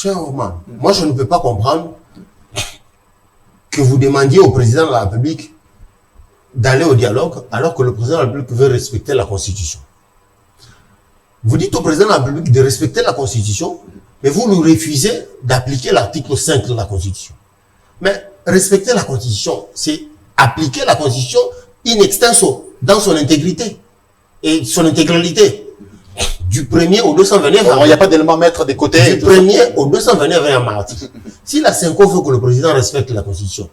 Cher Oman, moi je ne peux pas comprendre que vous demandiez au président de la République d'aller au dialogue alors que le président de la République veut respecter la Constitution. Vous dites au président de la République de respecter la Constitution, mais vous lui refusez d'appliquer l'article 5 de la Constitution. Mais respecter la Constitution, c'est appliquer la Constitution in extenso, dans son intégrité et son intégralité. Du 1er au 229. Il n'y a pas d'élément à mettre des côtés. Du 1er au 229 article. Si la Cinco veut que le président respecte la Constitution,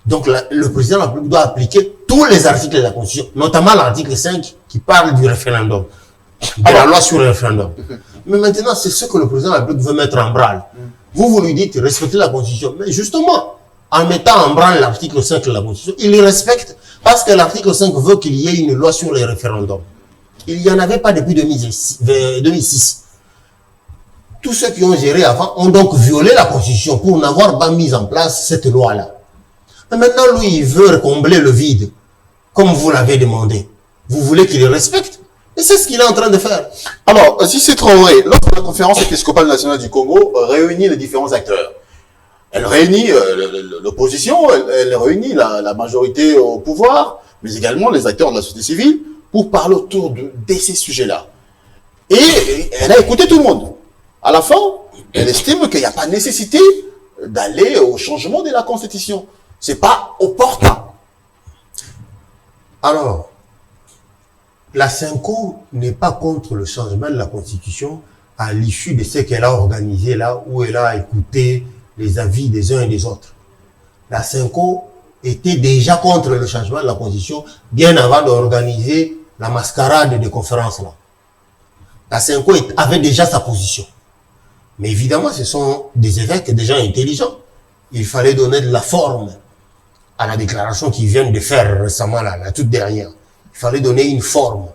donc le président de la République doit appliquer tous les articles de la Constitution, notamment l'article 5 qui parle du référendum, de la loi sur le référendum. Mais maintenant, c'est ce que le président de la République veut mettre en branle. Vous lui dites respecter la Constitution. Mais justement, en mettant en branle l'article 5 de la Constitution, il le respecte parce que l'article 5 veut qu'il y ait une loi sur les référendums. Il n'y en avait pas depuis 2006. Tous ceux qui ont géré avant ont donc violé la Constitution pour n'avoir pas mis en place cette loi-là. Mais maintenant, lui, il veut combler le vide, comme vous l'avez demandé. Vous voulez qu'il le respecte? Et c'est ce qu'il est en train de faire. Alors, si c'est Traoré, lorsque la conférence épiscopale nationale du Congo réunit les différents acteurs, elle réunit l'opposition, elle réunit la majorité au pouvoir, mais également les acteurs de la société civile, pour parler autour de ces sujets-là. Et elle a écouté tout le monde. À la fin, elle estime qu'il n'y a pas nécessité d'aller au changement de la Constitution. C'est pas opportun. Alors, la Cinco n'est pas contre le changement de la Constitution à l'issue de ce qu'elle a organisé là, où elle a écouté les avis des uns et des autres. La Cinco était déjà contre le changement de la Constitution bien avant d'organiser la mascarade de conférences là. La Cinco avait déjà sa position. Mais évidemment, ce sont des évêques, des gens intelligents. Il fallait donner de la forme à la déclaration qu'ils viennent de faire récemment là, la toute dernière. Il fallait donner une forme.